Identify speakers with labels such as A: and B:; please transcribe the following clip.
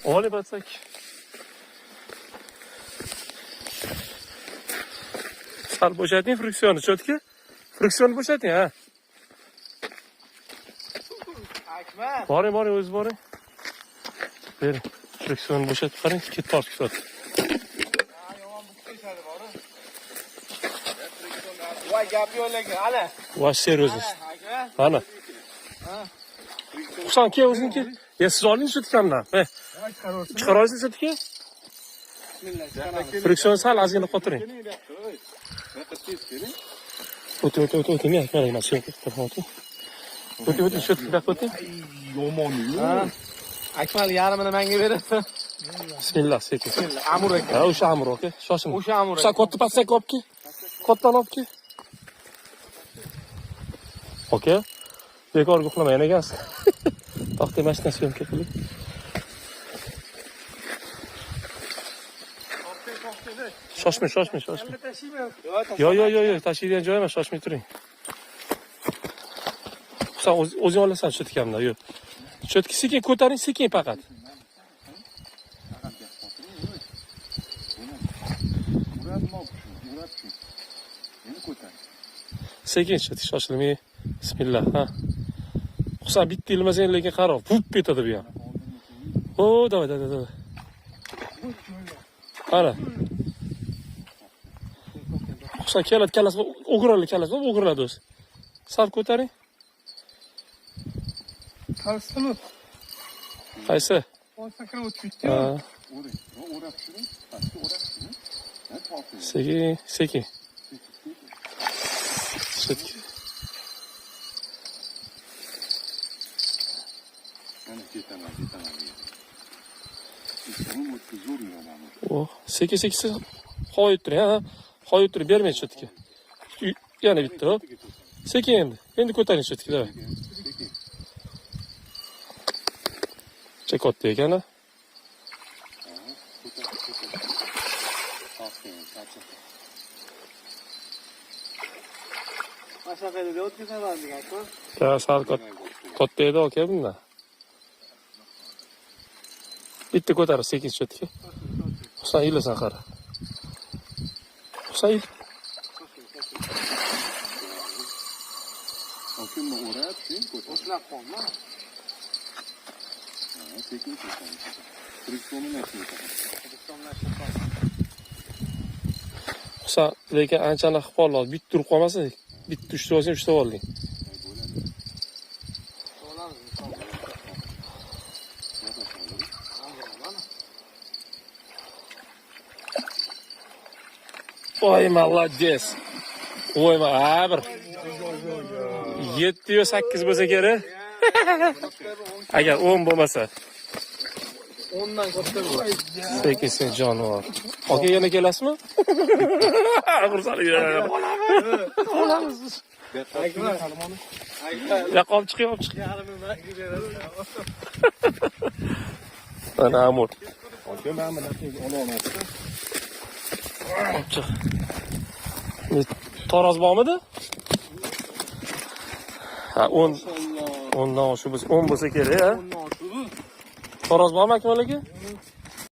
A: Olib batsak. Sal bo'shating friksionni, cho'tki. Friksionni bo'shating, ha.
B: Akmal.
A: Boring, o'zi boring. Bering. Friksionni bo'shatib qaring, ket tortib ketadi.
B: Yomon bukishadi bori. Voy gap yo'q lekin, ana.
A: Voy seriozsiz. Ana. Husan ke o'zinki. Ya siz oling cho'tkamdan. Chiqaroysiz cho'tki.
B: Bismillah.
A: Friksionni sal ozgina qotiring. O'ting, men aytmadim, men sen qo'rqoting. O'ting, cho'tkida qo'ting.
B: Yomon-yu. Akmal yarmini menga beradi.
A: Bismillah, sekin.
B: Amur aka.
A: Ha, o'sha amur aka. Shoshing.
B: O'sha amur.
A: Husan katta passak olibki. Kattani olibki. Aka, bekorga uxlamagan ekansiz. To'xtay, mashina syomka qiling. Shoshmang. Yo'q, tashiydigan joy emas, shoshmay turing. Husan o'zing olasan cho'tkamdan, yo'q. Cho'tki sekin ko'taring, sekin faqat. Sekin cho'tki, shoshilmay. Bismillah, ha. Husan bitta ilmasang lekin qaro, vup ketadi bu ham. O, davay. Ana. Husan keladi, kallasi o'g'irladi o'zi. Sal ko'taring.
B: Qarsimi?
A: Qaysi?
B: Sakrab o'tib ketdi.
A: Ha. Sekin. Cho'tki. Oh, sekin. Qo'yib turing, ha. Qo'yib turing, bermang cho'tki. Yana bitta, hop. Sekin endi. Endi ko'taring cho'tki, davay. Chekotdi ekan-a.
B: Mashaqada o'tkazardik Akmal.
A: Ya, sal katta edi aka bunda. Bitta ko'tarib sekin cho'tki. Husan ilasan qara. Husan il.
C: Okunni o'rab,
B: O'shlab qolma.
C: sekin friksionni
A: Husan lekin anchani qilib qoldi. Bitta turib qolmasa, bitta uchta olsang, uchta olding. Voy, молодец. Voy, ha bir 7 yo 8 bo'lsa kerak. Agar 10 bo'lmasa.
B: 10dan katta bo'ladi.
A: Sekin jonivor. Aka yana kelasizmi? Xursandlik. Olamiz.
B: Akmal.
A: Ya qolib chiq.
B: Yarmini menga beradi.
A: Ana amur.
C: Aka, men buni ololmasdim.
A: Chiq. Taroz bormidi? Ha, 10. 10dan shu bo'lsa, 10 bo'lsa kerak, ha?
B: 10dan shu.
A: Taroz bormi Akmal aka?